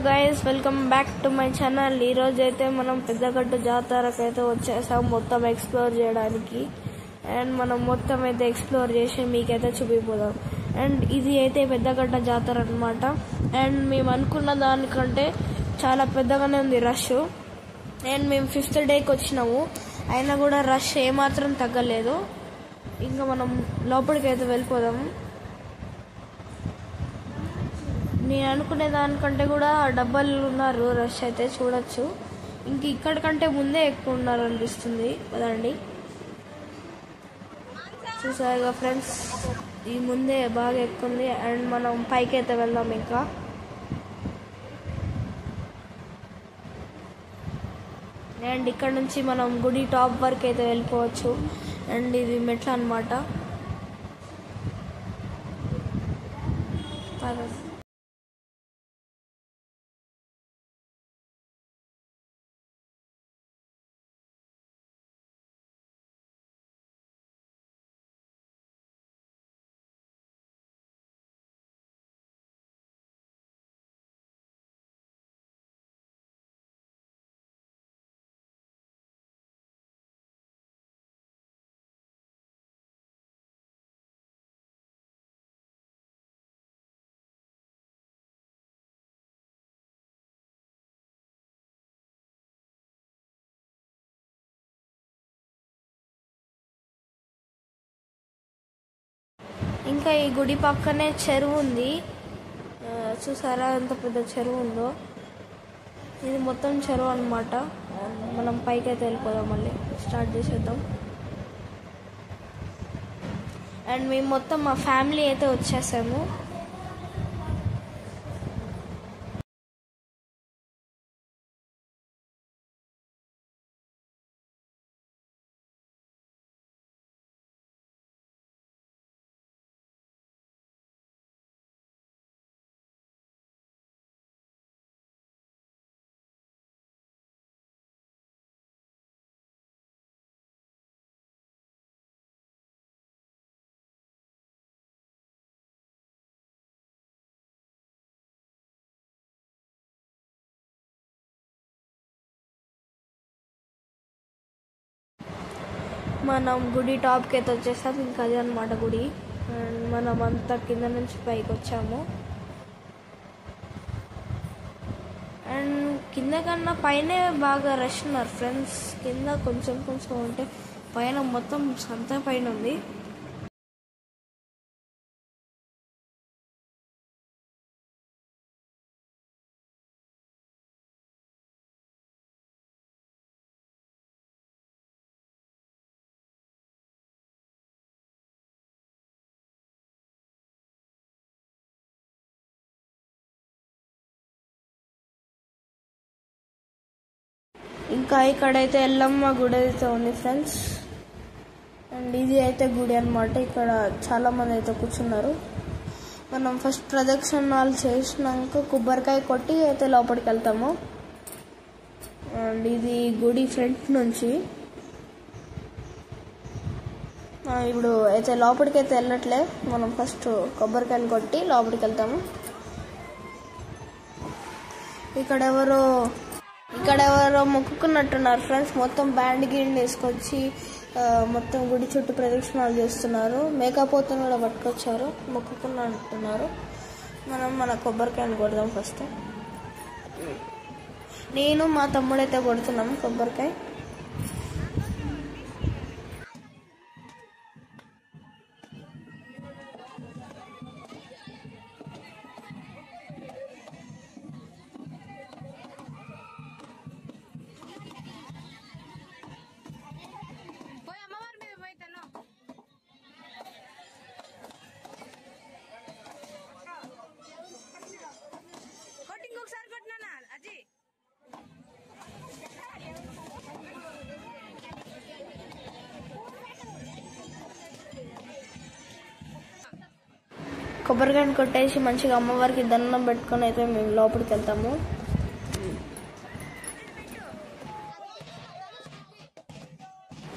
Guys, welcome back to my channel. ఈ రోజు అయితే మనం పెద్దగట్టు జాతరకు అయితే వచ్చేసాం మొత్తం ఎక్స్ప్లోర్ చేయడానికి. అండ్ మనం మొత్తం అయితే ఎక్స్ప్లోర్ చేసి మీకైతే చూపిపోదాం. అండ్ ఇది అయితే పెద్దగట్ట జాతర అనమాట. అండ్ మేము అనుకున్న దానికంటే చాలా పెద్దగానే ఉంది రష్. అండ్ మేము 5th డేకి వచ్చినాము, అయినా కూడా రష్ ఏమాత్రం తగ్గలేదు. ఇంకా మనం లోపలికి అయితే వెళ్ళిపోదాము. నేను అనుకునే దానికంటే కూడా డబ్బలు ఉన్నారు, రష్ అయితే చూడొచ్చు. ఇంక ఇక్కడికంటే ముందే ఎక్కువ ఉన్నారు అనిపిస్తుంది కదండి. చూసారుగా ఫ్రెండ్స్, ఈ ముందే బాగా ఎక్కువ ఉంది. అండ్ మనం పైకి అయితే వెళ్దాం ఇంకా. అండ్ ఇక్కడ నుంచి మనం గుడి టాప్ వరకు అయితే వెళ్ళిపోవచ్చు. అండ్ ఇది మెట్లు అన్నమాట. ఇంకా ఈ గుడి పక్కనే చెరువు ఉంది. చూసారా ఎంత పెద్ద చెరువు ఉందో. ఇది మొత్తం చెరువు అన్నమాట. మనం పైకి అయితే వెళ్ళిపోదాం, మళ్ళీ స్టార్ట్ చేసేద్దాం. అండ్ మేము మొత్తం మా ఫ్యామిలీ అయితే వచ్చేసాము. మనం గుడి టాప్కి అయితే వచ్చేసాం. ఇంకా అదే అనమాట గుడి. అండ్ మనం అంతా కింద నుంచి పైకి వచ్చాము. అండ్ కింద కన్నా పైనే బాగా రష్ ఉన్నారు ఫ్రెండ్స్. కింద కొంచెం కొంచెం ఉంటే పైన మొత్తం అంతా పైన ఉంది. ఇంకా ఇక్కడైతే ఎల్లమ్మ గుడి అయితే ఉంది ఫ్రెండ్స్. అండ్ ఇది అయితే గుడి అనమాట. ఇక్కడ చాలా మంది అయితే కూర్చున్నారు. మనం ఫస్ట్ ప్రదక్షిణాలు చేసినాక కొబ్బరికాయ కొట్టి అయితే లోపలికి వెళ్తాము. అండ్ ఇది గుడి ఫ్రంట్ నుంచి. ఇప్పుడు అయితే లోపలికి అయితే వెళ్ళట్లే, మనం ఫస్ట్ కొబ్బరికాయలు కొట్టి లోపలికి వెళ్తాము. ఇక్కడ ఎవరో మొక్కుకున్నట్టున్నారు ఫ్రెండ్స్. మొత్తం బ్యాండ్ గిన్నె వేసుకొచ్చి మొత్తం గుడి చుట్టూ ప్రదక్షిణాలు చేస్తున్నారు. మేకపోతుని కూడా పట్టుకొచ్చారు, మొక్కుకున్నట్టున్నారు. మనం మన కొబ్బరికాయను కొడదాం ఫస్ట్. నేను మా తమ్ముడైతే కొడుతున్నాము కొబ్బరికాయ. కొబ్బరికాయను కొట్టేసి మంచిగా అమ్మవారికి దండం పెట్టుకొని అయితే మేము లోపలికి వెళ్తాము.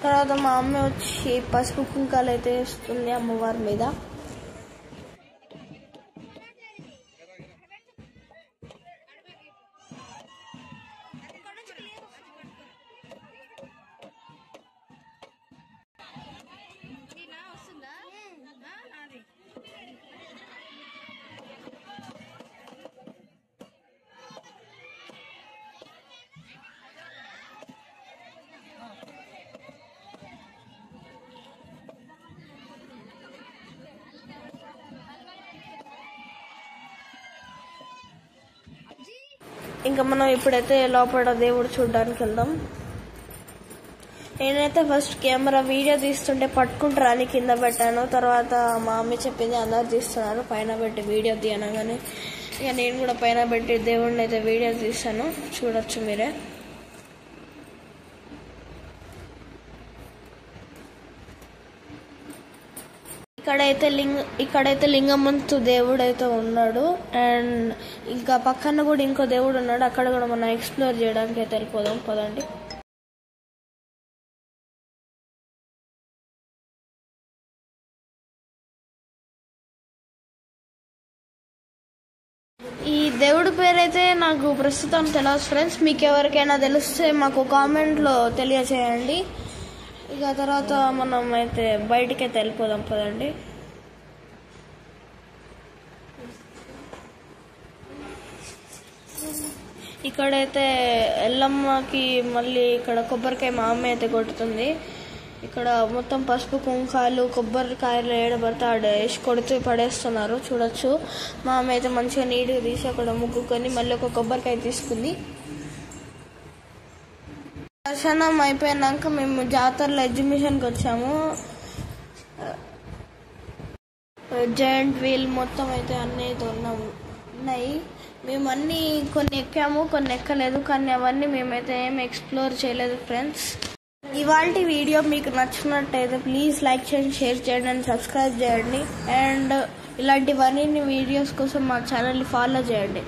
తర్వాత మా అమ్మ వచ్చి పసుపు కుంకాలు అయితే వేస్తుంది అమ్మవారి మీద. ఇంకా మనం ఇప్పుడైతే లోపల దేవుడు చూడడానికి వెళ్దాం. నేనైతే ఫస్ట్ కెమెరా వీడియో తీస్తుంటే పట్టుకుంటారా అని కింద పెట్టాను. తర్వాత మా మమ్మీ చెప్పింది అందరు తీస్తున్నారు పైన పెట్టి వీడియో తీయనగానే, ఇక నేను కూడా పైన పెట్టి దేవుడిని అయితే వీడియో తీస్తాను, చూడొచ్చు మీరే. ఇక్కడైతే లింగమంతు దేవుడు అయితే ఉన్నాడు. అండ్ ఇంకా పక్కన కూడా ఇంకో దేవుడు ఉన్నాడు, అక్కడ కూడా మనం ఎక్స్ప్లోర్ చేయడానికి అయితే వెళ్ళిపోదాం పదండి. ఈ దేవుడి పేరైతే నాకు ప్రస్తుతం తెలియదు ఫ్రెండ్స్. మీకు ఎవరికైనా తెలిస్తే మాకు కామెంట్లో తెలియచేయండి. ఇక తర్వాత మనం అయితే బయటికైతే వెళ్ళిపోదాం పదండి. ఇక్కడైతే ఎల్లమ్మకి మళ్ళీ ఇక్కడ కొబ్బరికాయ మా అమ్మ అయితే కొడుతుంది. ఇక్కడ మొత్తం పసుపు కుంకాలు కొబ్బరికాయలు ఏడబడితే ఆడ వేసి కొడుతూ పడేస్తున్నారు, చూడొచ్చు. మా అమ్మ అయితే మంచిగా నీట్గా తీసి అక్కడ ముగ్గుకొని మళ్ళీ ఒక కొబ్బరికాయ తీసుకుంది. దర్శనం అయిపోయినాక మేము జాతరలో ఎగ్జిబిషన్కి వచ్చాము. జాయింట్ వీల్ మొత్తం అయితే అన్నీ అయితే ఉన్నాయి. మేము అన్నీ కొన్ని ఎక్కాము, కొన్ని ఎక్కలేదు, కానీ అవన్నీ మేమైతే ఏం ఎక్స్ప్లోర్ చేయలేదు ఫ్రెండ్స్. ఇవాల్టి వీడియో మీకు నచ్చినట్టయితే ప్లీజ్ లైక్ చేయండి, షేర్ చేయండి అండ్ సబ్స్క్రైబ్ చేయండి. అండ్ ఇలాంటివన్నీ వీడియోస్ కోసం మా ఛానల్ని ఫాలో చేయండి.